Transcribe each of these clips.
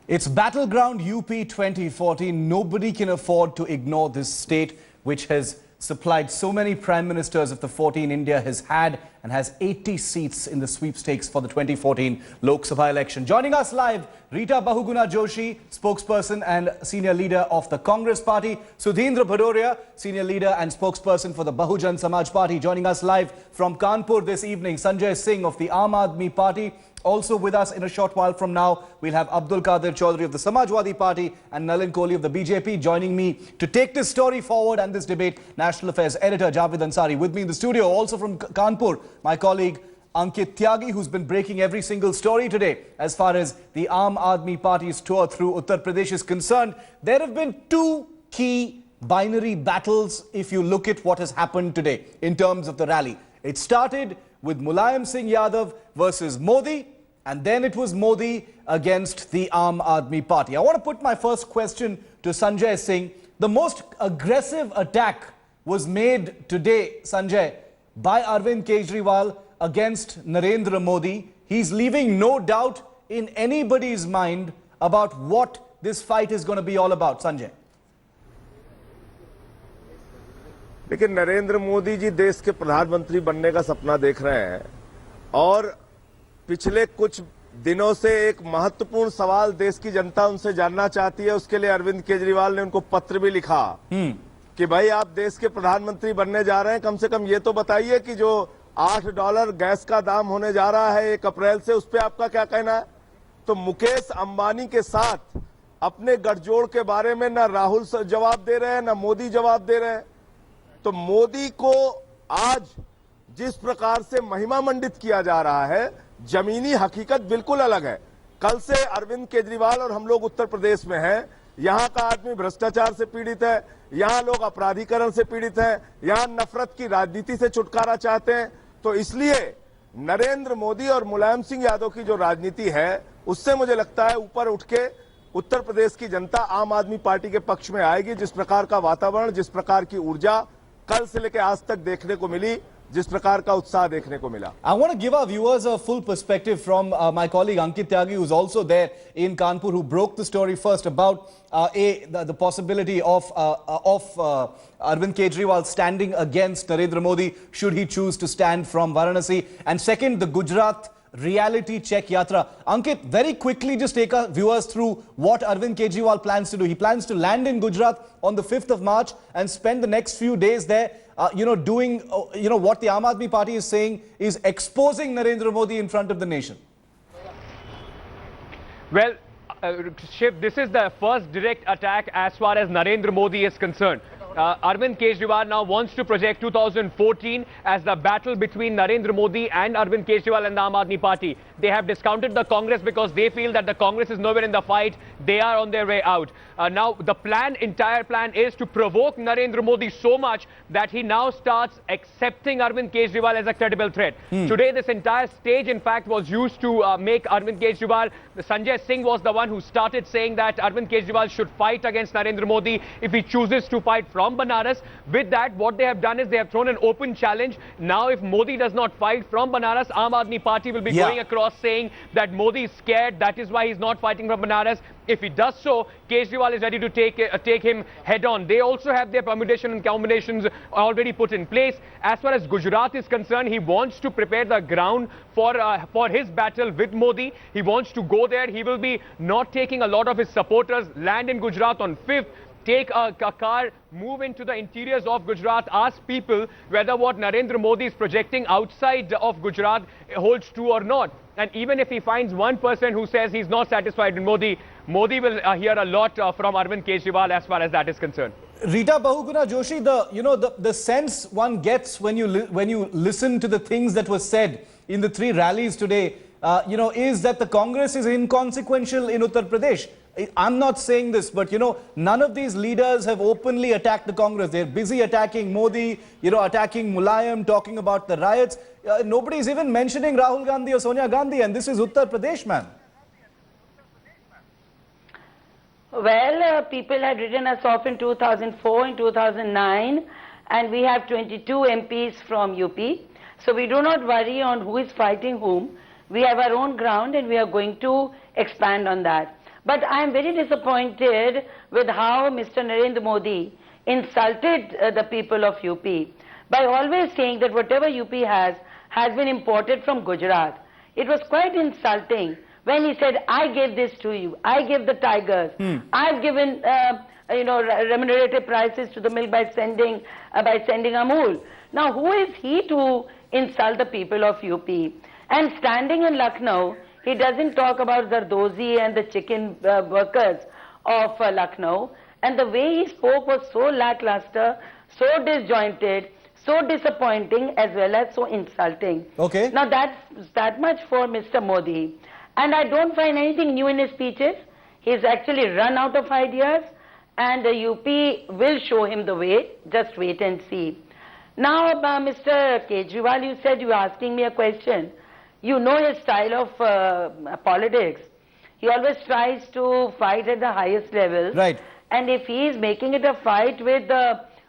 It's battleground UP 2014. Nobody can afford to ignore this state, which has supplied so many prime ministers of the 14 India has had and has 80 seats in the sweepstakes for the 2014 Lok Sabha election. Joining us live, Rita Bahuguna Joshi, spokesperson and senior leader of the Congress party. Sudhindra Bhadoria, senior leader and spokesperson for the Bahujan Samaj party. Joining us live from Kanpur this evening, Sanjay Singh of the Aam Aadmi party. Also with us in a short while from now, we'll have Abdul Qadir Chaudhary of the Samajwadi Party and Nalin Kohli of the BJP. Joining me to take this story forward and this debate, National Affairs Editor Javed Ansari. With me in the studio, also from Kanpur, my colleague Ankit Tyagi, who's been breaking every single story today as far as the Aam Aadmi Party's tour through Uttar Pradesh is concerned. There have been two key binary battles if you look at what has happened today in terms of the rally. It started with Mulayam Singh Yadav versus Modi, and then it was Modi against the Aam Aadmi Party. I want to put my first question to Sanjay Singh. The most aggressive attack was made today, Sanjay, by Arvind Kejriwal against Narendra Modi. He's leaving no doubt in anybody's mind about what this fight is going to be all about. Sanjay. लेकिन नरेंद्र मोदी जी देश के प्रधानमंत्री बनने का सपना देख रहे हैं और पिछले कुछ दिनों से एक महत्वपूर्ण सवाल देश की जनता उनसे जानना चाहती है। उसके लिए अरविंद केजरीवाल ने उनको पत्र भी लिखा कि भाई आप देश के प्रधानमंत्री बनने जा रहे हैं, कम से कम ये तो बताइए कि जो $8 गैस का दाम होने जा रहा है 1 अप्रैल से, उस पर आपका क्या कहना है। तो मुकेश अंबानी के साथ अपने गठजोड़ के बारे में ना राहुल जवाब दे रहे हैं ना मोदी जवाब दे रहे हैं। तो मोदी को आज जिस प्रकार से महिमा मंडित किया जा रहा है, जमीनी हकीकत बिल्कुल अलग है। कल से अरविंद केजरीवाल और हम लोग उत्तर प्रदेश में हैं, यहां का आदमी भ्रष्टाचार से पीड़ित है, यहां लोग अपराधीकरण से पीड़ित हैं, यहां नफरत की राजनीति से छुटकारा चाहते हैं। तो इसलिए नरेंद्र मोदी और मुलायम सिंह यादव की जो राजनीति है, उससे मुझे लगता है ऊपर उठ के उत्तर प्रदेश की जनता आम आदमी पार्टी के पक्ष में आएगी। जिस प्रकार का वातावरण, जिस प्रकार की ऊर्जा कल से लेकर आज तक देखने को मिली, जिस प्रकार का उत्साह देखने को मिला। I want to give our viewers a full perspective from my colleague Ankit Tyagi, who's also there in Kanpur, who broke the story first about the possibility of Arvind Kejriwal standing against Narendra Modi should he choose to stand from Varanasi, and second, the Gujarat reality check yatra. Ankit, very quickly just take our viewers through what Arvind Kejriwal plans to do. He plans to land in Gujarat on the 5th of March and spend the next few days there, doing, what the Aam Aadmi Party is saying is exposing Narendra Modi in front of the nation. Well, Shiv, this is the first direct attack as far as Narendra Modi is concerned. Arvind Kejriwal now wants to project 2014 as the battle between Narendra Modi and Arvind Kejriwal and the Aam Aadmi Party. They have discounted the Congress because they feel that the Congress is nowhere in the fight. They are on their way out. Now, the entire plan is to provoke Narendra Modi so much that he now starts accepting Arvind Kejriwal as a credible threat. Today, this entire stage, in fact, was used to make Arvind Kejriwal. Sanjay Singh was the one who started saying that Arvind Kejriwal should fight against Narendra Modi if he chooses to fight from Banaras. With that, what they have done is they have thrown an open challenge. Now, if Modi does not fight from Banaras, Aam Aadmi Party will be going across saying that Modi is scared. That is why he's not fighting from Banaras. If he does so, Kejriwal is ready to take him head on. They also have their permutation and combinations already put in place. As far as Gujarat is concerned, he wants to prepare the ground for his battle with Modi. He wants to go there. He will be not taking a lot of his supporters, land in Gujarat on 5th, take a car, move into the interiors of Gujarat, ask people whether what Narendra Modi is projecting outside of Gujarat holds true or not. And even if he finds one person who says he's not satisfied with Modi, Modi will hear a lot from Arvind Kejriwal as far as that is concerned. Rita Bahuguna Joshi, the sense one gets when you listen to the things that were said in the 3 rallies today, is that the Congress is inconsequential in Uttar Pradesh. I'm not saying this, but none of these leaders have openly attacked the Congress. They're busy attacking Modi, attacking Mulayam, talking about the riots. Nobody's even mentioning Rahul Gandhi or Sonia Gandhi, and this is Uttar Pradesh, man. Well, people had written us off in 2004, in 2009, and we have 22 MPs from UP. So we do not worry on who is fighting whom. We have our own ground and we are going to expand on that. But I am very disappointed with how Mr. Narendra Modi insulted the people of UP by always saying that whatever UP has been imported from Gujarat. It was quite insulting when he said, I gave this to you, I gave the tigers, I've given remunerative prices to the milk by sending Amul. Now who is he to insult the people of UP? And standing in Lucknow, he doesn't talk about Zardozi and the chicken workers of Lucknow. And the way he spoke was so lackluster, so disjointed, so disappointing, as well as so insulting. Okay. Now that's that much for Mr. Modi. And I don't find anything new in his speeches. He's actually run out of ideas, and the UP will show him the way. Just wait and see. Now, Mr. Kejriwal, you said you were asking me a question. You know his style of politics. He always tries to fight at the highest level. Right. And if he is making it a fight with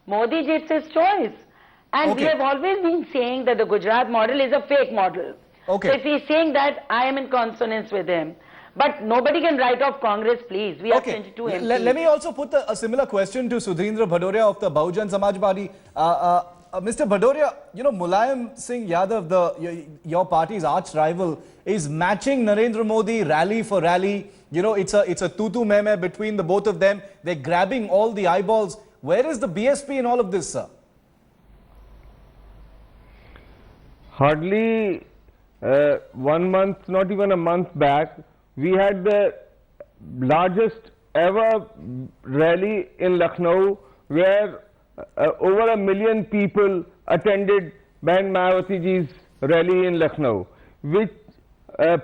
Modi, it's his choice. And we have always been saying that the Gujarat model is a fake model. Okay. So if he's saying that, I am in consonance with him. But nobody can write off Congress, please. We have 22 MPs. Let me also put a similar question to Sudhindra Bhadoria of the Bahujan Samaj Party. Mr. Bhadoria, you know, Mulayam Singh Yadav, your party's arch rival, is matching Narendra Modi rally for rally. You know, it's a tutu meme between the both of them. They're grabbing all the eyeballs. Where is the BSP in all of this, sir? Hardly 1 month, not even a month back, we had the largest ever rally in Lucknow, where over 1 million people attended Bahan Mayawati ji's rally in Lucknow, which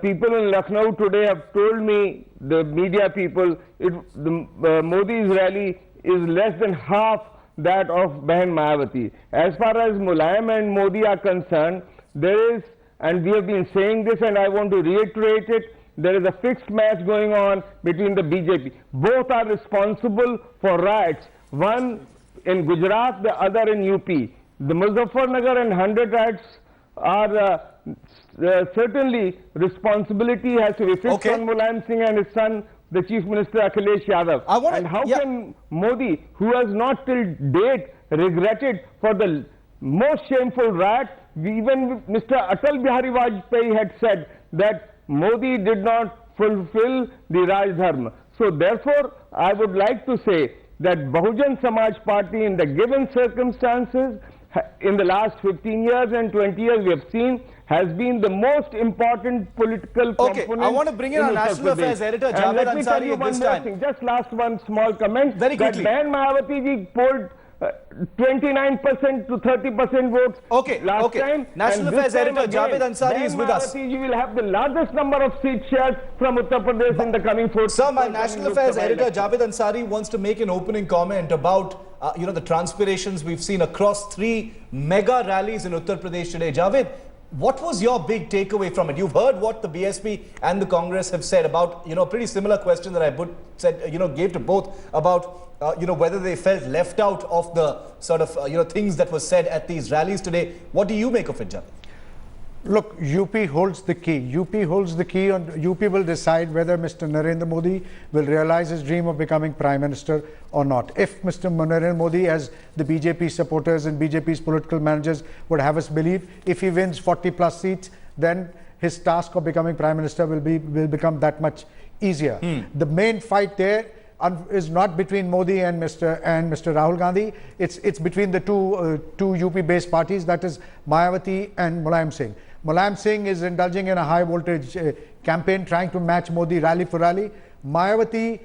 people in Lucknow today have told me, the media people, Modi's rally is less than half that of Bahan Mayawati. As far as Mulayam and Modi are concerned, there is, and we have been saying this and I want to reiterate it, there is a fixed match going on between the BJP. Both are responsible for riots, one in Gujarat, the other in UP. The Muzaffarnagar and 100 riots are certainly responsibility has to be fixed on Mulayam Singh and his son, the Chief Minister Akhilesh Yadav. And how can Modi, who has not till date regretted for the most shameful riot, even Mr. Atal Bihari Vajpayee had said that Modi did not fulfill the Raj Dharma. So therefore, I would like to say that Bahujan Samaj Party, in the given circumstances, in the last 15 years and 20 years, we have seen, has been the most important political component. I want to bring in our National Affairs editor, Javed Ansari, at this time. Just last one small comment. Very quickly. That Bahan Mayawati ji polled 29% to 30% votes last time. National Affairs editor Javed Ansari is with us. You will have the largest number of seat shares from Uttar Pradesh in the coming 4 Sir, my National Affairs editor Javed Ansari wants to make an opening comment about the transpirations we've seen across 3 mega rallies in Uttar Pradesh today. Javed, what was your big takeaway from it? You've heard what the BSP and the Congress have said about, a pretty similar question that I gave to both about whether they felt left out of the sort of, things that were said at these rallies today. What do you make of it, Javed? Look, UP holds the key. UP holds the key, and UP will decide whether Mr. Narendra Modi will realize his dream of becoming Prime Minister or not. If Mr. Narendra Modi, as the BJP supporters and BJP's political managers would have us believe, if he wins 40 plus seats, then his task of becoming Prime Minister will become that much easier. The main fight there is not between Modi and Mr. Rahul Gandhi. It's between the two UP-based parties, that is Mayawati and Mulayam Singh. Mulayam Singh is indulging in a high voltage campaign trying to match Modi rally for rally. Mayawati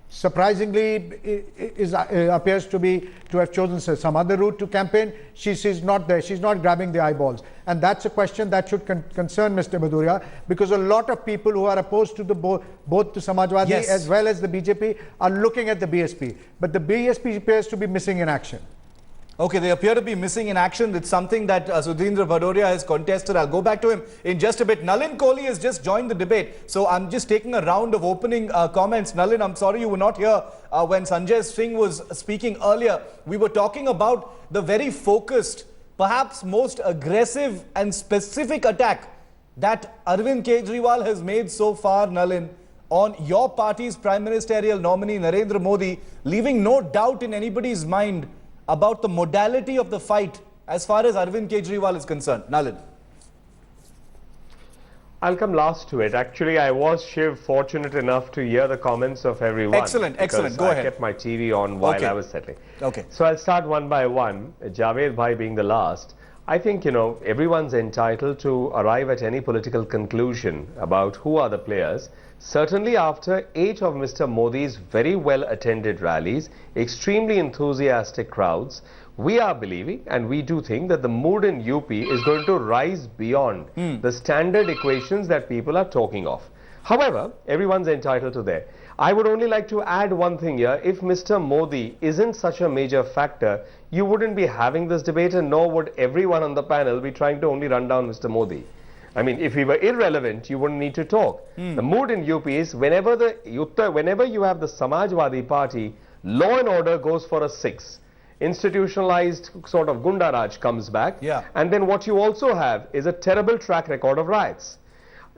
surprisingly appears to have chosen some other route to campaign. She's not there. She's not grabbing the eyeballs, and that's a question that should concern Mr. Bhadoria, because a lot of people who are opposed to both to Samajwadi as well as the BJP are looking at the BSP, but the BSP appears to be missing in action. Okay, they appear to be missing in action. It's something that Sudhindra Bhadoria has contested. I'll go back to him in just a bit. Nalin Kohli has just joined the debate. So I'm just taking a round of opening comments. Nalin, I'm sorry you were not here when Sanjay Singh was speaking earlier. We were talking about the very focused, perhaps most aggressive and specific attack that Arvind Kejriwal has made so far, Nalin, on your party's prime ministerial nominee Narendra Modi, leaving no doubt in anybody's mind about the modality of the fight as far as Arvind Kejriwal is concerned. Nalin. I'll come last to it. Actually, I was, Shiv, fortunate enough to hear the comments of everyone. Excellent, excellent. Go ahead. I kept my TV on while I was settling. Okay. So I'll start one by one, Javed Bhai being the last. I think, everyone's entitled to arrive at any political conclusion about who are the players. Certainly after 8 of Mr. Modi's very well attended rallies, extremely enthusiastic crowds, we are believing and we do think that the mood in UP is going to rise beyond the standard equations that people are talking of. However, everyone's entitled to that. I would only like to add one thing here. If Mr. Modi isn't such a major factor, you wouldn't be having this debate, and nor would everyone on the panel be trying to only run down Mr. Modi. I mean, if he were irrelevant, you wouldn't need to talk. The mood in UP is whenever you have the Samajwadi Party, law and order goes for a 6. Institutionalized sort of Gunda Raj comes back. Yeah. And then what you also have is a terrible track record of riots.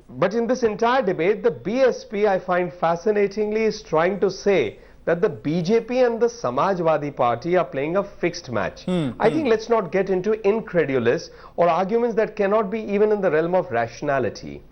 But in this entire debate, the BSP, I find fascinatingly, is trying to say that the BJP and the Samajwadi Party are playing a fixed match. I think let's not get into incredulous or arguments that cannot be even in the realm of rationality.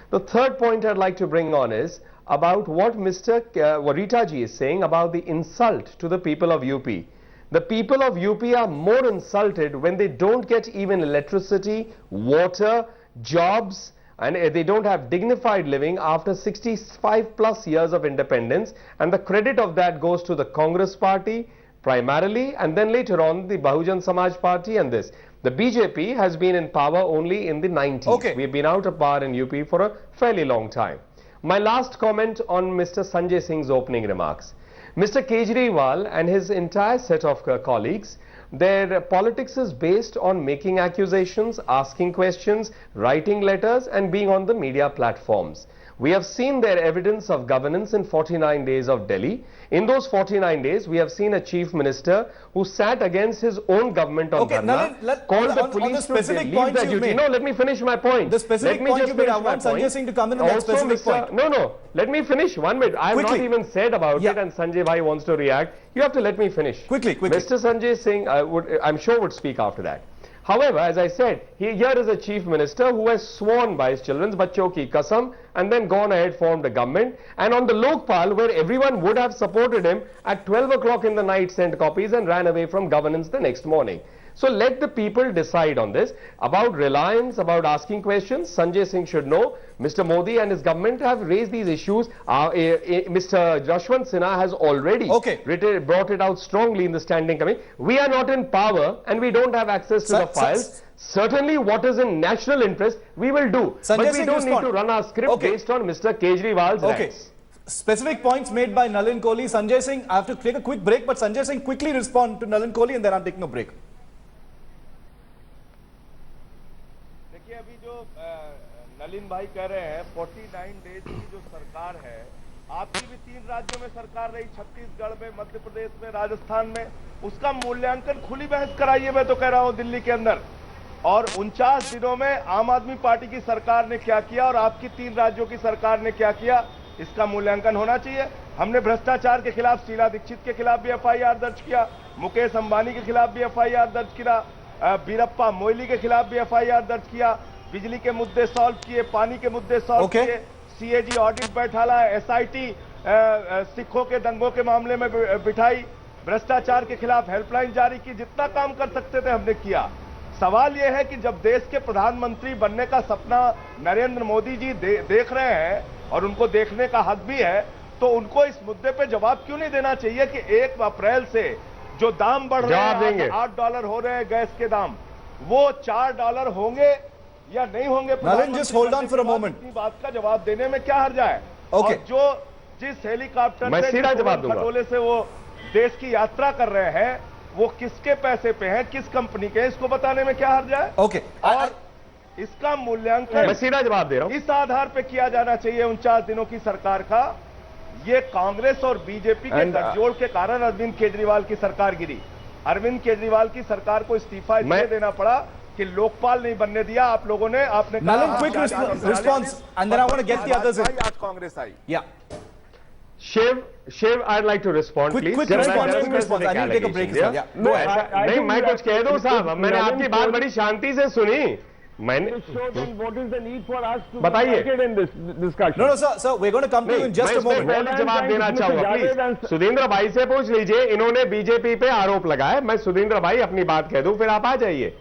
The third point I'd like to bring on is about what Mr. Waritaji is saying about the insult to the people of UP. The people of UP are more insulted when they don't get even electricity, water, jobs, and they don't have dignified living after 65 plus years of independence, and the credit of that goes to the Congress party primarily, and then later on the Bahujan Samaj party and this. The BJP has been in power only in the 90s. Okay. We've been out of power in UP for a fairly long time. My last comment on Mr. Sanjay Singh's opening remarks. Mr. Kejriwal and his entire set of colleagues, their politics is based on making accusations, asking questions, writing letters and being on the media platforms. We have seen their evidence of governance in 49 days of Delhi. In those 49 days, we have seen a chief minister who sat against his own government on dharna, called the police to leave the duty. No, let me finish my point. The specific point you made, I want Sanjay Singh to come in on that specific point. No, let me finish 1 minute. I have not even said about it, and Sanjay Bhai wants to react. You have to let me finish. Quickly. Mr. Sanjay Singh, I'm sure would speak after that. However, as I said, here is a chief minister who has sworn by his children's bachcho ki kasam and then gone ahead, formed a government, and on the Lokpal, where everyone would have supported him, at 12 o'clock in the night sent copies and ran away from governance the next morning. So let the people decide on this. About reliance, about asking questions, Sanjay Singh should know. Mr. Modi and his government have raised these issues. Mr. Jashwant Sinha has already brought it out strongly in the standing committee. We are not in power and we don't have access to the files. Certainly what is in national interest, we will do. But we don't need to run our script based on Mr. Kejriwal's rants. Specific points made by Nalin Kohli. Sanjay Singh, I have to take a quick break, but Sanjay Singh quickly respond to Nalin Kohli and then I'm taking a break. Nalin भाई कह रहे हैं 49 days की जो सरकार है, आपकी भी 3 राज्यों में सरकार रही, छत्तीसगढ़ में, मध्य प्रदेश में, राजस्थान में, उसका मूल्यांकन खुली बहस कराइए, मैं तो कह रहा हूं दिल्ली के अंदर। और 49 दिनों में आम आदमी पार्टी की सरकार ने क्या किया और आपकी 3 राज्यों की सरकार ने क्या किया, इसका मूल्यांकन होना चाहिए। हमने भ्रष्टाचार के खिलाफ, शीला दीक्षित के खिलाफ भी एफआईआर दर्ज किया, मुकेश अंबानी के खिलाफ भी एफआईआर दर्ज किया, बीरप्पा मोइली के खिलाफ भी एफआईआर दर्ज किया, बिजली के मुद्दे सॉल्व किए, पानी के मुद्दे सॉल्व किए, सीएजी ऑडिट बैठाला, एसआईटी सिखों के दंगों के मामले में बिठाई, भ्रष्टाचार के खिलाफ हेल्पलाइन जारी की, जितना काम कर सकते थे हमने किया। सवाल यह है कि जब देश के प्रधानमंत्री बनने का सपना नरेंद्र मोदी जी देख रहे हैं और उनको देखने का हक भी है, तो उनको इस मुद्दे पे जवाब क्यों नहीं देना चाहिए कि 1 अप्रैल से जो दाम बढ़ रहे हैं, $8 हो रहे हैं गैस के दाम, वो $4 होंगे या नहीं होंगे? Just hold on for a moment. इतनी बात का जवाब देने में क्या हर्ज है? और जो जिस हेलीकॉप्टर से खटोले से वो देश की यात्रा कर रहे हैं, वो किसके पैसे पे है, किस कंपनी के, इसको बताने में क्या हर्ज है? और इसका मूल्यांकन मैं सीधा जवाब दे रहा हूं, इस आधार पे किया जाना चाहिए 49 दिनों की सरकार का। ये कांग्रेस और बीजेपी के गठजोड़ के कारण अरविंद केजरीवाल की सरकार गिरी। अरविंद केजरीवाल की सरकार को इस्तीफा इसलिए देना पड़ा कि लोकपाल नहीं बनने दिया आप लोगों ने, आपने कहा Nalin, quick response, and then I want to get the others in. आज कांग्रेस आई. Yeah. Shiv, I'd like to respond, please. Quick response. I need to take a break as well. Yeah. No, नहीं, मैं कुछ कह दूं साहब, मैंने आपकी बात बड़ी शांति से सुनी. मैंने बताइए. No, sir, we're going to come to you in just a moment. मैं जवाब देना चाहूंगा, प्लीज. सुधींद्र भाई से पूछ लीजिए, इन्होंने बीजेपी पे आरोप लगाए. मैं सुधींद्र भाई अपनी बात कह दूं, फिर आप आ जाइए.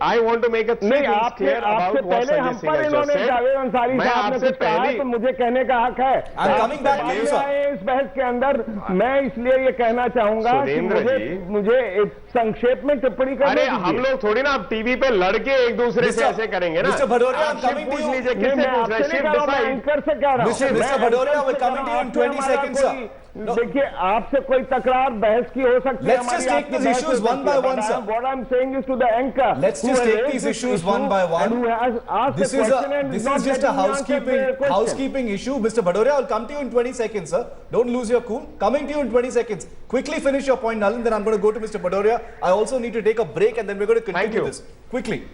I want to make a three things clear about what Sanjay Singh has just said. मैं आपसे पहले तो मुझे कहने का हक है. I'm coming back to you, sir. इस बहस के अंदर मैं इसलिए ये कहना चाहूंगा कि मुझे संक्षेप में टिप्पणी करनी है. अरे हम लोग थोड़ी ना अब टीवी पे लड़के एक दूसरे से ऐसे करेंगे ना. Mr. Bhadoria, I'm coming to you. लीजिए किससे पूछ रहे हैं? शिव डिसाइड. एंकर से कह रहा हूं. Mr. Bhadoria, we're coming to you in 20 seconds, sir. देखिए आपसे कोई तकरार बहस की हो सकती है. Let's just take these issues one by one, sir. What I'm saying is to the anchor. Let's just take these issues one by one. This is just a housekeeping issue. Mr. Bhadoria, I'll come to you in 20 seconds, sir. Don't lose your cool. Coming to you in 20 seconds. Quickly finish your point, Nalin, then I'm going to go to Mr. Bhadoria. I also need to take a break and then we're going to continue this. Quickly.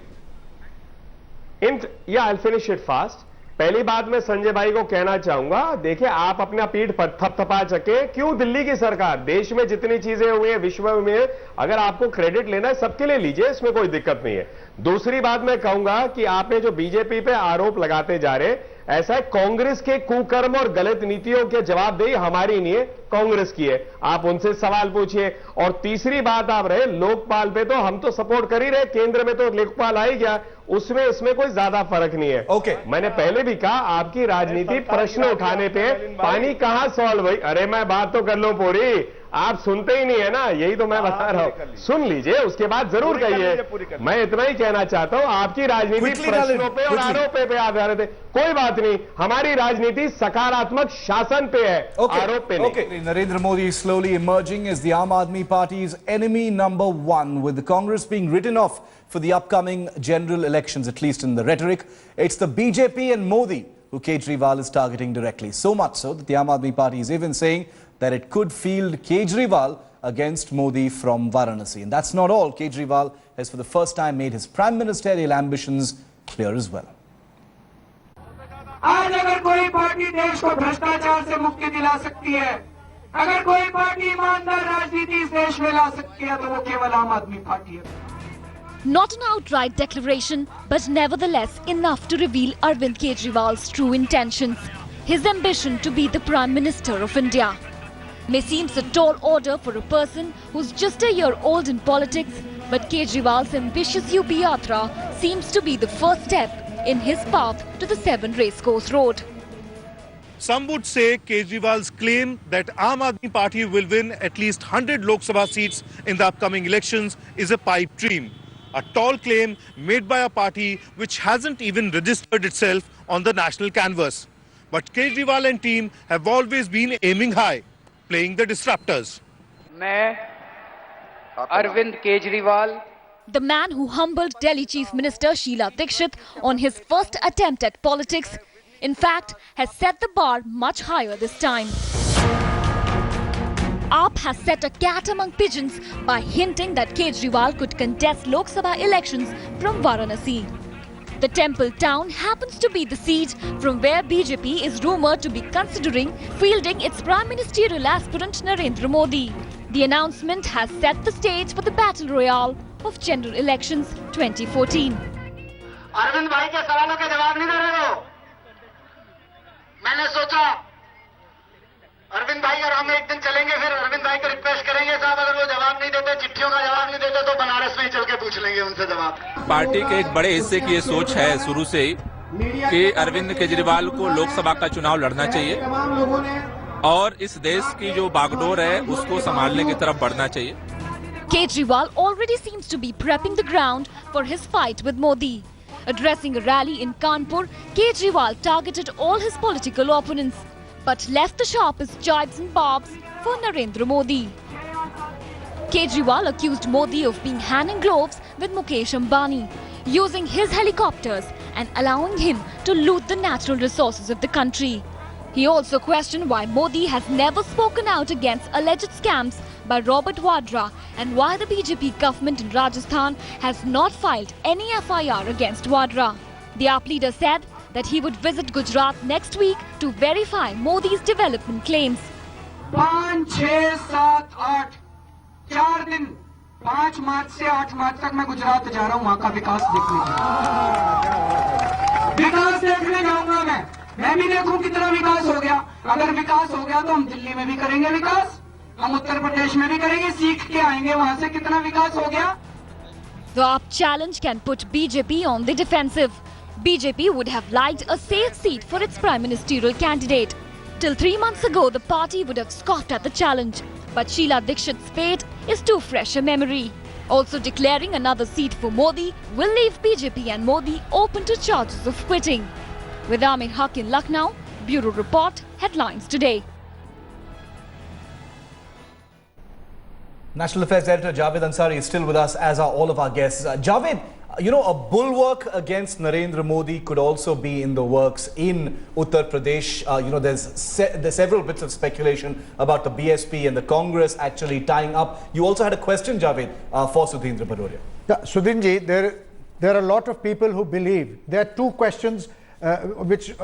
Yeah, I'll finish it fast. पहली बात मैं संजय भाई को कहना चाहूंगा, देखिए आप अपना पीठ थपथपा सके. क्यों दिल्ली की सरकार, देश में जितनी चीजें हुई है, विश्व में अगर आपको क्रेडिट लेना है सबके लिए लीजिए, इसमें कोई दिक्कत नहीं है. दूसरी बात मैं कहूंगा कि आपने जो बीजेपी पे आरोप लगाते जा रहे, ऐसा है कांग्रेस के कुकर्म और गलत नीतियों के जवाबदेही हमारी नहीं है, कांग्रेस की है. आप उनसे सवाल पूछिए. और तीसरी बात आप रहे लोकपाल पे, तो हम तो सपोर्ट कर ही रहे, केंद्र में तो लोकपाल आ ही गया, उसमें इसमें कोई ज्यादा फर्क नहीं है. ओके. मैंने पहले भी कहा आपकी राजनीति प्रश्न उठाने पे पानी कहां सॉल्व हुई. अरे मैं बात तो कर लूं पूरी, आप सुनते ही नहीं है ना, यही तो मैं बता रहा हूं. सुन लीजिए, उसके बाद जरूर कहिए. मैं इतना ही कहना चाहता हूं, आपकी राजनीति प्रश्नों पे और आरोपों पे आधारित है. कोई बात नहीं, हमारी राजनीति सकारात्मक शासन पे है, आरोप पे नहीं. Narendra Modi is slowly emerging as the Aam Aadmi Party's enemy number one, with the Congress being written off for the upcoming general elections, at least in the rhetoric. It's the BJP and Modi who Kejriwal is targeting directly. So much so that the Aam Aadmi Party is even saying that it could field Kejriwal against Modi from Varanasi. And that's not all. Kejriwal has for the first time made his prime ministerial ambitions clear as well. आज अगर कोई party देश को भ्रष्टाचार से मुक्ति दिला सकती है, अगर कोई पार्टी ईमानदार राजनीति इस देश में ला सकती है, तो वो केवल आम आदमी पार्टी है. Not an outright declaration, but nevertheless enough to reveal Arvind Kejriwal's true intentions. His ambition to be the Prime Minister of India may seem a tall order for a person who's just a year old in politics, but Kejriwal's ambitious UP Yatra seems to be the first step in his path to the 7 Racecourse Road. Some would say Kejriwal's claim that Aam Aadmi Party will win at least 100 Lok Sabha seats in the upcoming elections is a pipe dream. A tall claim made by a party which hasn't even registered itself on the national canvas. But Kejriwal and team have always been aiming high, playing the disruptors. मैं Arvind Kejriwal, the man who humbled Delhi Chief Minister Sheila Dikshit on his first attempt at politics, in fact, has set the bar much higher this time. AAP has set a cat among pigeons by hinting that Kejriwal could contest Lok Sabha elections from Varanasi. The temple town happens to be the seat from where BJP is rumoured to be considering fielding its Prime Ministerial aspirant Narendra Modi. The announcement has set the stage for the battle royale of general elections 2014. Arvind भाई के सवालों के जवाब नहीं दे रहे हो. मैंने सोचा अरविंद भाई और हम एक दिन चलेंगे, फिर अरविंद भाई को रिक्वेस्ट करेंगे, साहब अगर वो जवाब नहीं देते, चिट्ठियों का जवाब नहीं देते, तो बनारस में ही चल के पूछ लेंगे उनसे जवाब. पार्टी के एक बड़े हिस्से की ये सोच है शुरू से ही कि अरविंद केजरीवाल को लोकसभा का चुनाव लड़ना चाहिए और इस देश की जो बागडोर है उसको संभालने की तरफ बढ़ना चाहिए. Kejriwal already seems to be prepping the ground for his fight with Modi. Addressing a rally in Kanpur, Kejriwal targeted all his political opponents, but left the sharpest jibes and barbs for Narendra Modi. Kejriwal accused Modi of being hand in gloves with Mukesh Ambani, using his helicopters and allowing him to loot the natural resources of the country. He also questioned why Modi has never spoken out against alleged scams by Robert Vadra and why the BJP government in Rajasthan has not filed any FIR against Vadra. The AAP leader said that he would visit Gujarat next week to verify Modi's development claims. 5, 6, 7, 8, 4 दिन 5 मार्च से 8 मार्च तक मैं गुजरात जा रहा हूँ, वहाँ का विकास देखने विकास देखने जाऊंगा मैं भी देखूं कितना विकास हो गया। अगर विकास हो गया तो हम दिल्ली में भी करेंगे विकास, हम उत्तर प्रदेश में भी करेंगे, सीख के आएंगे वहाँ से कितना विकास हो गया। The AAP challenge can put BJP on the defensive. BJP would have liked a safe seat for its prime ministerial candidate. Till 3 months ago, the party would have scoffed at the challenge. But Sheila Dikshit's fate is too fresh a memory. Also declaring another seat for Modi will leave BJP and Modi open to charges of quitting. With Amir Haq in Lucknow, Bureau Report, Headlines Today. National Affairs Editor Javed Ansari is still with us, as are all of our guests. Javed, you know, a bulwark against Narendra Modi could also be in the works in Uttar Pradesh. You know, there's several bits of speculation about the BSP and the Congress actually tying up. You also had a question, Javed, for Sudhindra Baroria. Yeah, Sudhinji, there are a lot of people who believe there are two questions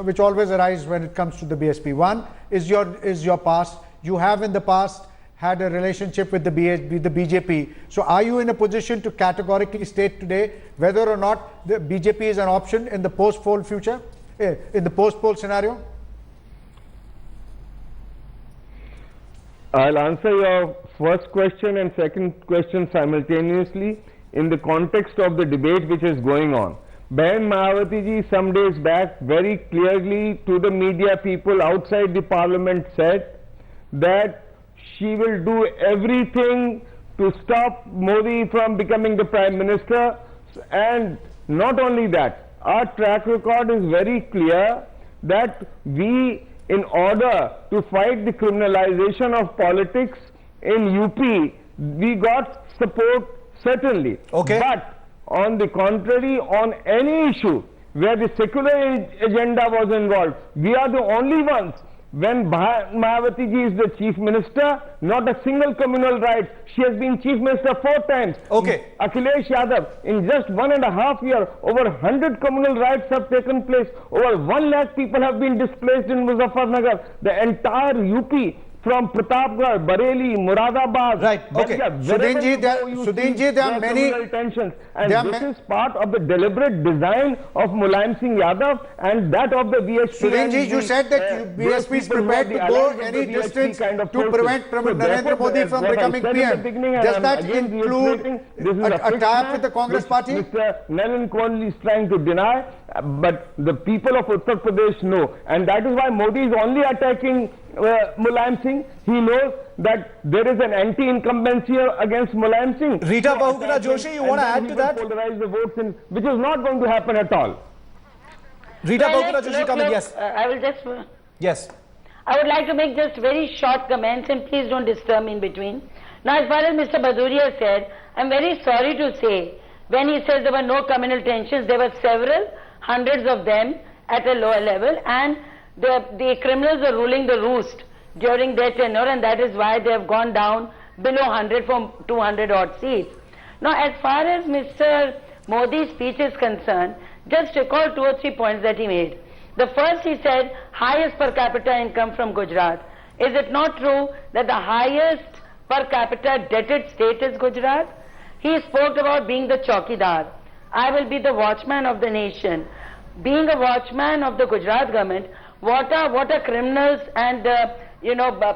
which always arise when it comes to the BSP. One is your past. You have in the past had a relationship with the BJP. So are you in a position to categorically state today whether or not the BJP is an option in the post-poll future, in the post-poll scenario? I'll answer your first question and second question simultaneously in the context of the debate which is going on. Behan Mayawati ji some days back very clearly to the media people outside the parliament said that she will do everything to stop Modi from becoming the Prime Minister. And not only that, our track record is very clear that we, in order to fight the criminalization of politics in UP, we got support certainly. Okay. But on the contrary, on any issue where the secular agenda was involved, we are the only ones. When Mayawati ji is the Chief Minister, not a single communal right. She has been Chief Minister 4 times. Okay. Akhilesh Yadav, in just 1.5 years, over 100 communal rights have taken place. Over 1 lakh people have been displaced in Muzaffarnagar. The entire UP, from Pratapgarh, Bareilly, Muradabad. Right, okay. Sudhinji, there are many tensions. And this is part of the deliberate design of Mulayam Singh Yadav and that of the BSP. Sudhinji, you said that BSP is prepared to go any distance to prevent Narendra Modi from becoming PM. Does that include a tie-up with the Congress party? Mr. Nalin Kohli is trying to deny, but the people of Uttar Pradesh know. And that is why Modi is only attacking Mulayam Singh. He knows that there is an anti-incumbency against Mulayam Singh. Rita Bahuguna Joshi, you want to add to that? Polarize the votes, which is not going to happen at all. Rita Bahuguna Joshi, come in. Yes. I will just... Yes. I would like to make just very short comments, and please don't disturb me in between. Now, as far as Mr. Baduria said, I'm very sorry to say, when he says there were no communal tensions, there were several, hundreds of them at a lower level, and the criminals are ruling the roost during their tenure, and that is why they have gone down below 100 from 200 odd seats. Now, as far as Mr. Modi's speech is concerned, just recall 2 or 3 points that he made. The first, he said, highest per capita income from Gujarat. Is it not true that the highest per capita debted state is Gujarat? He spoke about being the chowkidar. I will be the watchman of the nation. Being a watchman of the Gujarat government, what are criminals and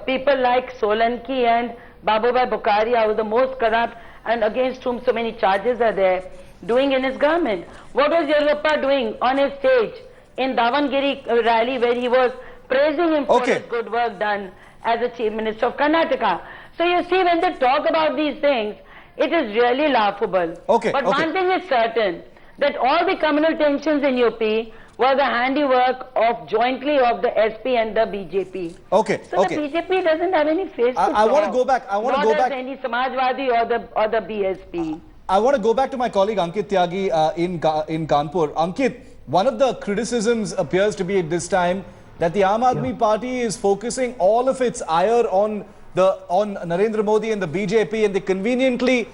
people like Solanki and Babubhai Bukharia, who are the most corrupt and against whom so many charges are there, doing in his government? What was Yadava doing on his stage in Davangere rally where he was praising him for his good work done as a Chief Minister of Karnataka? So you see, when they talk about these things, it is really laughable. But one thing is certain, that all the communal tensions in UP were the handiwork of jointly of the SP and the BJP. So the BJP doesn't have any face to I want to go back. Nor does any Samajwadi or the BSP. I want to go back to my colleague Ankit Tyagi in Kanpur. Ankit, one of the criticisms appears to be at this time that the Aam Aadmi Party is focusing all of its ire on on Narendra Modi and the BJP, and they conveniently,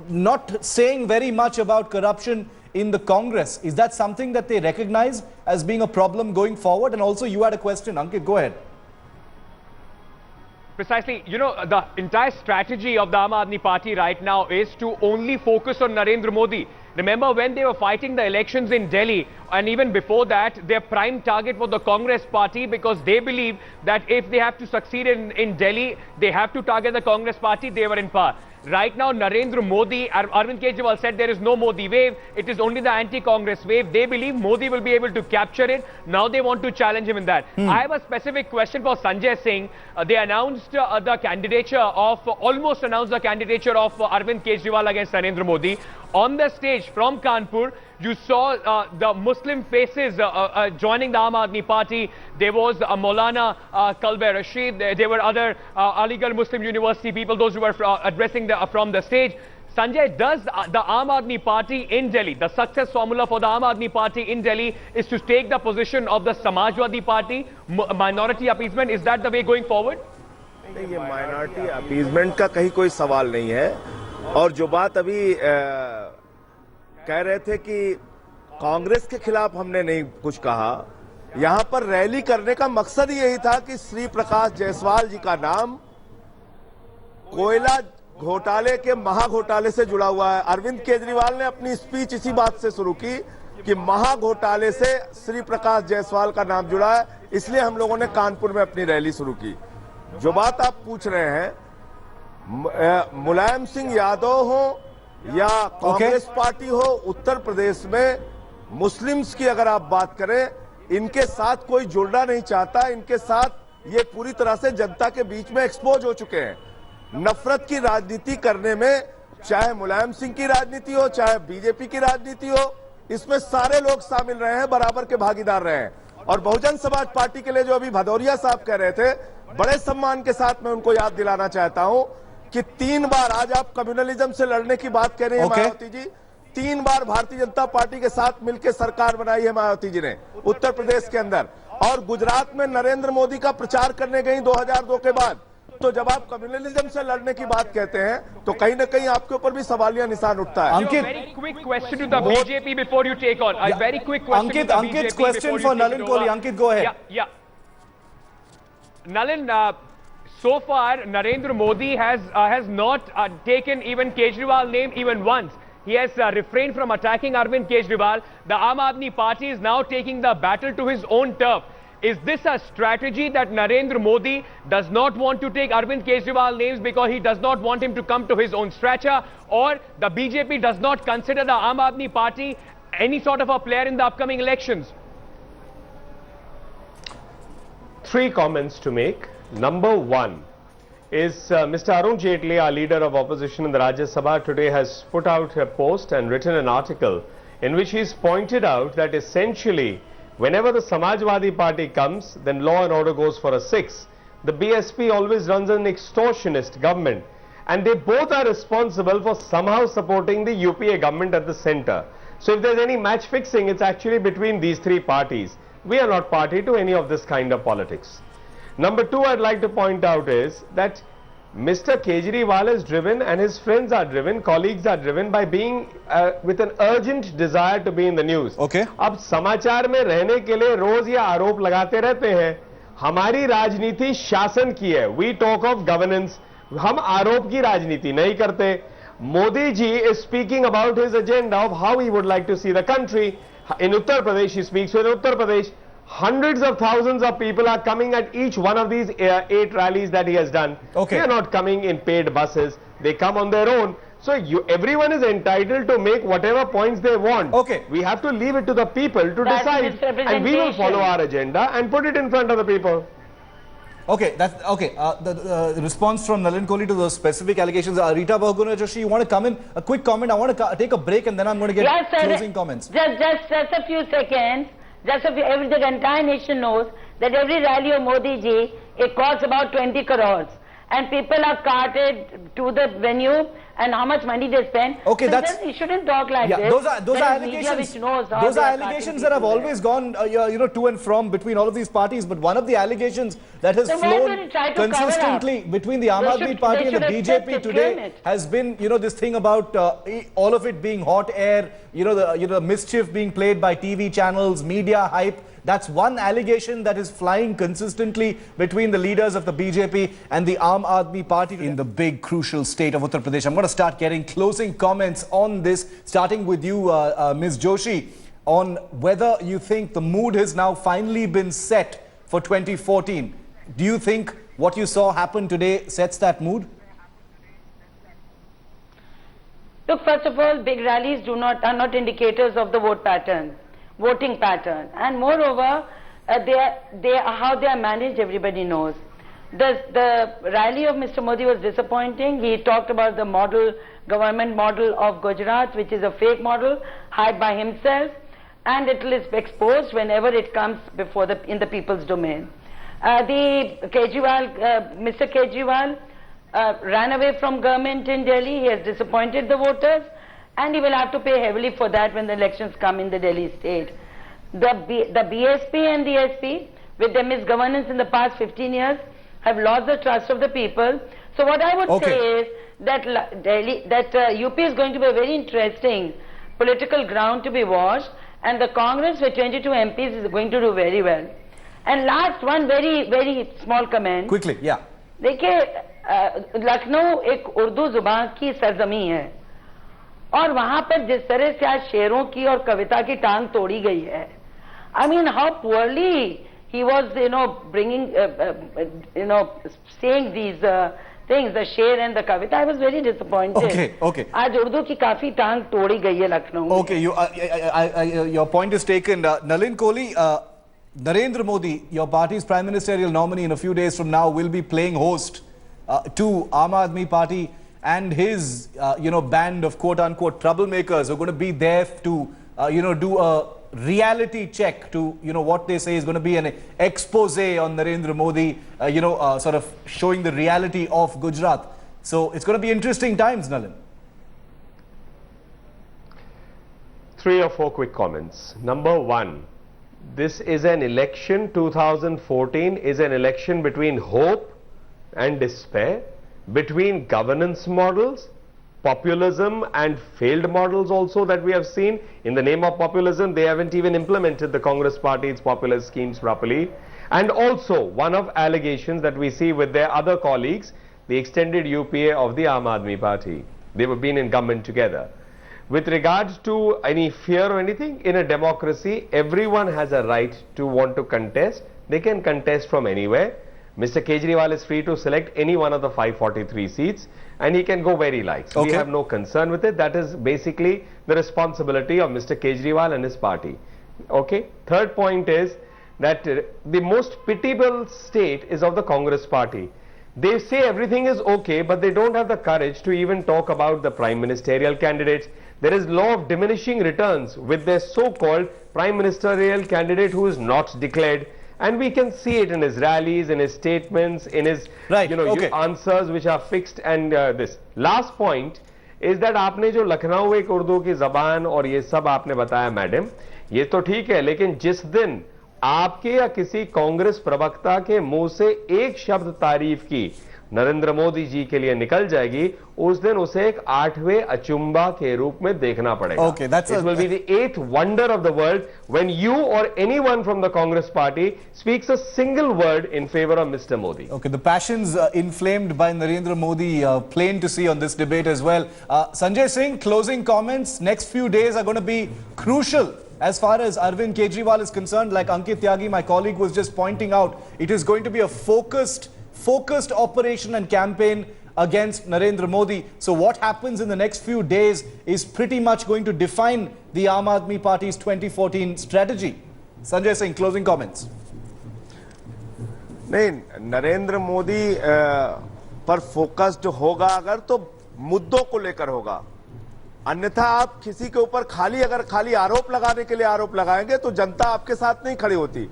not saying very much about corruption in the Congress. Is that something that they recognize as being a problem going forward? And also, you had a question, Ankit, go ahead. Precisely, the entire strategy of the Aam Aadmi Party right now is to only focus on Narendra Modi. Remember when they were fighting the elections in Delhi, and even before that, their prime target was the Congress party, because they believe that if they have to succeed in Delhi, they have to target the Congress party. They were in power. Right now, Narendra Modi, Arvind Kejriwal said there is no Modi wave. It is only the anti-Congress wave. They believe Modi will be able to capture it. Now they want to challenge him in that. I have a specific question for Sanjay Singh. They announced almost announced the candidature of Arvind Kejriwal against Narendra Modi. On the stage from Kanpur, you saw the Muslim faces joining the Aam Aadmi Party. There was Maulana Kalbe Rashid. There were other Aligarh Muslim University people, those who were addressing from the stage. Sanjay, does the Aam Aadmi Party in Delhi, the success formula for the Aam Aadmi Party in Delhi is to take the position of the Samajwadi Party, minority appeasement? Is that the way going forward? ये minority appeasement का कहीं कोई सवाल नहीं है। और जो बात अभी कह रहे थे कि कांग्रेस के खिलाफ हमने नहीं कुछ कहा, यहां पर रैली करने का मकसद यही था कि श्री प्रकाश जायसवाल जी का नाम कोयला घोटाले के महाघोटाले से जुड़ा हुआ है। अरविंद केजरीवाल ने अपनी स्पीच इसी बात से शुरू की कि महाघोटाले से श्री प्रकाश जायसवाल का नाम जुड़ा है, इसलिए हम लोगों ने कानपुर में अपनी रैली शुरू की। जो बात आप पूछ रहे हैं, मुलायम सिंह यादव हो या कांग्रेस पार्टी हो, उत्तर प्रदेश में मुस्लिम्स की अगर आप बात करें, इनके साथ कोई जुड़ना नहीं चाहता। इनके साथ ये पूरी तरह से जनता के बीच में एक्सपोज हो चुके हैं। नफरत की राजनीति करने में, चाहे मुलायम सिंह की राजनीति हो, चाहे बीजेपी की राजनीति हो, इसमें सारे लोग शामिल रहे हैं, बराबर के भागीदार रहे हैं। और बहुजन समाज पार्टी के लिए जो अभी भदौरिया साहब कह रहे थे, बड़े सम्मान के साथ मैं उनको याद दिलाना चाहता हूं कि 3 बार, आज आप कम्युनलिज्म से लड़ने की बात कह रहे हैं मायावती जी, 3 बार भारतीय जनता पार्टी के साथ मिलकर सरकार बनाई है मायावती जी ने उत्तर प्रदेश के अंदर, और गुजरात में नरेंद्र मोदी का प्रचार करने गई 2002 के बाद। तो जब आप कम्युनलिज्म से लड़ने की बात कहते हैं, तो कहीं ना कहीं आपके ऊपर भी सवालिया निशान उठता है। Ankit, very quick question to the BJP before you take on. A very quick question to the BJP. Ankit's question for Nalin Kohli. Ankit, go ahead. Yeah. Nalin, so far Narendra Modi has not taken even Kejriwal name even once. He has refrained from attacking Arvind Kejriwal. The Aam Aadmi Party is now taking the battle to his own turf. Is this a strategy that Narendra Modi does not want to take Arvind Kejriwal names because he does not want him to come to his own stature, or the BJP does not consider the Aam Aadmi Party any sort of a player in the upcoming elections? 3 comments to make. Number 1 is Mr. Arun Jaitley, our leader of opposition in the Rajya Sabha, today has put out a post and written an article in which he's pointed out that essentially whenever the Samajwadi Party comes, then law and order goes for a 6. The BSP always runs an extortionist government, and they both are responsible for somehow supporting the UPA government at the center. So if there's any match fixing, it's actually between these 3 parties. We are not party to any of this kind of politics. Number 2 I'd like to point out is that Mr. Kejriwal is driven, and his friends are driven, colleagues are driven by being with an urgent desire to be in the news. Okay. अब समाचार में रहने के लिए रोज ये आरोप लगाते रहते हैं। हमारी राजनीति शासन की है। We talk of governance. हम आरोप की राजनीति नहीं करते। Modi ji is speaking about his agenda of how he would like to see the country. In Uttar Pradesh, he speaks with Uttar Pradesh. Hundreds of thousands of people are coming at each one of these 8 rallies that he has done. Okay. They are not coming in paid buses. They come on their own. So everyone is entitled to make whatever points they want. Okay. We have to leave it to the people to decide, and we will follow our agenda and put it in front of the people. Okay, that's okay. The response from Nalin Kohli to those specific allegations. Rita Bahuguna Joshi, you want to come in? A quick comment. I want to take a break, and then I'm going to get closing comments. Just a few seconds. The entire nation knows that every rally of Modi ji, it costs about 20 crores. And people are carted to the venue and how much money they spend. Okay, so that's... You shouldn't talk like this. Those are allegations. Those are allegations that have always gone, to and from between all of these parties. But one of the allegations that has flown consistently between the Aam Aadmi Party and the BJP today has been, this thing about all of it being hot air, the mischief being played by TV channels, media hype. That's one allegation that is flying consistently between the leaders of the BJP and the Aam Aadmi Party in the big crucial state of Uttar Pradesh. I'm going to start getting closing comments on this, starting with you, Ms. Joshi, on whether you think the mood has now finally been set for 2014. Do you think what you saw happen today sets that mood? Look, first of all, big rallies are not indicators of the voting pattern, and moreover, how they are managed, everybody knows. The rally of Mr. Modi was disappointing. He talked about the government model of Gujarat, which is a fake model, hired by himself, and it is exposed whenever it comes in the people's domain. Mr. Kejriwal ran away from government in Delhi. He has disappointed the voters, and he will have to pay heavily for that when the elections come in the Delhi state. The BSP and the SP, with their misgovernance in the past 15 years, have lost the trust of the people. So what I would say is that UP is going to be a very interesting political ground to be watched, and the Congress with 22 MPs is going to do very well. And last, one very, very small comment. Quickly, yeah. देखिए, लखनऊ एक उर्दू जुबान की सरजमी है, और वहां पर जिस तरह से आज शेरों की और कविता की टांग तोड़ी गई है, I mean, how poorly he was, bringing, saying these things, the sher and the kavita. I was very disappointed. Okay. आज उर्दू की काफी टांग तोड़ी गई है Lucknow. Okay, your point is taken. Nalin Kohli, Narendra Modi, your party's prime ministerial nominee, in a few days from now will be playing host to Aam Aadmi Party and his, band of quote-unquote troublemakers who are going to be there to, do a reality check to, what they say is going to be an expose on Narendra Modi, sort of showing the reality of Gujarat. So it's going to be interesting times, Nalin. 3 or 4 quick comments. Number 1, this is an election, 2014 is an election between hope and despair, between governance models, populism and failed models also that we have seen. In the name of populism, they haven't even implemented the Congress party's populist schemes properly. And also, one of allegations that we see with their other colleagues, the extended UPA of the Aam Aadmi Party. They have been in government together. With regards to any fear or anything, in a democracy, everyone has a right to want to contest. They can contest from anywhere. Mr. Kejriwal is free to select any one of the 543 seats, and he can go where he likes. We have no concern with it. That is basically the responsibility of Mr. Kejriwal and his party. Okay. Third point is that the most pitiable state is of the Congress party. They say everything is okay, but they don't have the courage to even talk about the prime ministerial candidates. There is law of diminishing returns with their so-called prime ministerial candidate who is not declared. And we can see it in his rallies, in his statements, in his answers which are fixed. And this last point is that आपने जो लखनऊ एक उर्दू की ज़बान और ये सब आपने बताया मैडम, ये तो ठीक है, लेकिन जिस दिन आपके या किसी कांग्रेस प्रवक्ता के मुंह से एक शब्द तारीफ की नरेंद्र मोदी जी के लिए निकल जाएगी, उस दिन उसे एक 8वें अचंबा के रूप में देखना पड़ेगा. It will be the 8th wonder of the world when you or anyone from the Congress party speaks a single word in favor of Mr. Modi. Okay, the passions inflamed by Narendra Modi plain to see on this debate as well. Sanjay Singh, closing comments. Next few days are going to be crucial as far as Arvind Kejriwal is concerned. Like Ankit Tyagi, my colleague, was just pointing out, it is going to be a focused operation and campaign against Narendra Modi. So what happens in the next few days is pretty much going to define the Aam Aadmi Party's 2014 strategy. Sanjay Singh, closing comments. नहीं, नरेंद्र मोदी पर focused होगा अगर तो मुद्दों को लेकर होगा, अन्यथा आप किसी के ऊपर अगर खाली आरोप लगाने के लिए आरोप लगाएंगे तो जनता आपके साथ नहीं खड़ी होती.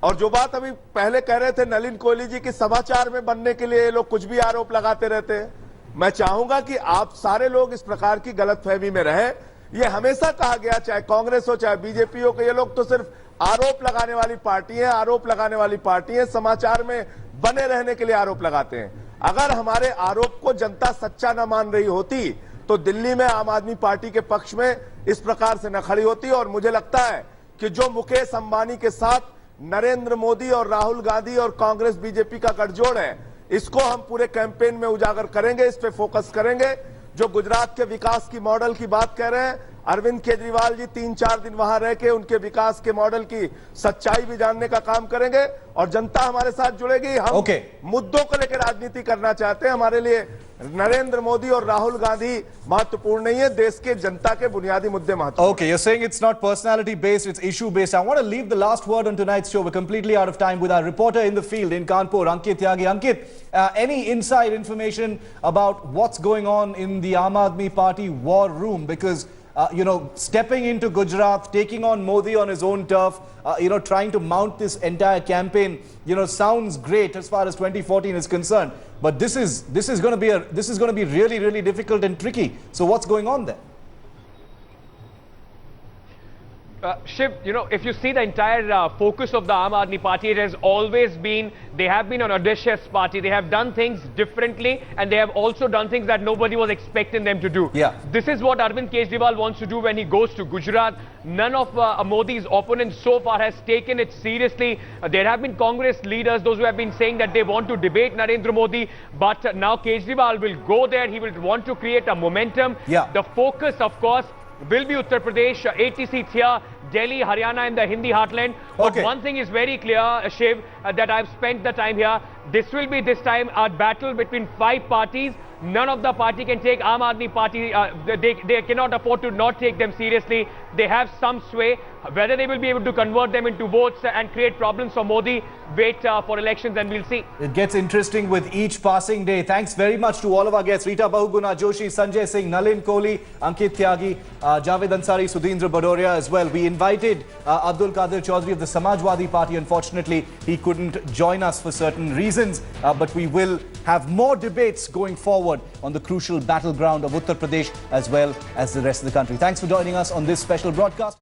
और जो बात अभी पहले कह रहे थे नलिन कोहली जी की समाचार में बनने के लिए ये लोग कुछ भी आरोप लगाते रहते हैं, मैं चाहूंगा कि आप सारे लोग इस प्रकार की गलतफहमी में रहें। ये हमेशा कहा गया, चाहे कांग्रेस हो चाहे बीजेपी हो, कि ये लोग तो सिर्फ आरोप लगाने वाली पार्टी है, आरोप लगाने वाली पार्टी है, समाचार में बने रहने के लिए आरोप लगाते हैं। अगर हमारे आरोप को जनता सच्चा न मान रही होती तो दिल्ली में आम आदमी पार्टी के पक्ष में इस प्रकार से न खड़ी होती। और मुझे लगता है कि जो मुकेश अंबानी के साथ नरेंद्र मोदी और राहुल गांधी और कांग्रेस बीजेपी का गठजोड़ है, इसको हम पूरे कैंपेन में उजागर करेंगे, इस पे फोकस करेंगे। जो गुजरात के विकास की मॉडल की बात कह रहे हैं, अरविंद केजरीवाल जी 3-4 दिन वहां रह के उनके विकास के मॉडल की सच्चाई भी जानने का काम करेंगे और जनता हमारे साथ जुड़ेगी। हम मुद्दों को लेकर राजनीति करना चाहते हैं। हमारे लिए नरेंद्र मोदी और राहुल गांधी महत्वपूर्ण नहीं है, देश के जनता के बुनियादी मुद्दे महत्वपूर्ण। Okay, you're saying it's not personality based, it's issue based. I want to leave the last word on tonight's show. We're completely out of time with our reporter in the field in Kanpur, Ankit Tyagi. Ankit, any inside information about what's going on in the Aam Aadmi Party war room? Because stepping into Gujarat, taking on Modi on his own turf, trying to mount this entire campaign, sounds great as far as 2014 is concerned. But this is going to be really, really difficult and tricky. So what's going on there? Shiv, if you see the entire focus of the Aam Aadmi Party, it has always been, they have been an audacious party. They have done things differently and they have also done things that nobody was expecting them to do. Yeah. This is what Arvind Kejriwal wants to do when he goes to Gujarat. None of Modi's opponents so far has taken it seriously. There have been Congress leaders, those who have been saying that they want to debate Narendra Modi, but now Kejriwal will go there. He will want to create a momentum. Yeah. The focus, of course, will be Uttar Pradesh, 80 seats here, Delhi, Haryana and the Hindi heartland. But one thing is very clear, Shiv, that I've spent the time here. This will be this time a battle between 5 parties. None of the party can take Aam Aadmi Party, they cannot afford to not take them seriously. They have some sway. Whether they will be able to convert them into votes and create problems for Modi, wait for elections and we'll see. It gets interesting with each passing day. Thanks very much to all of our guests. Rita Bahuguna Joshi, Sanjay Singh, Nalin Kohli, Ankit Tyagi, Javed Ansari, Sudhindra Badoria as well. We invited Abdul Qadir Chaudhary of the Samajwadi Party. Unfortunately, he couldn't join us for certain reasons. But we will have more debates going forward on the crucial battleground of Uttar Pradesh as well as the rest of the country. Thanks for joining us on this special broadcast.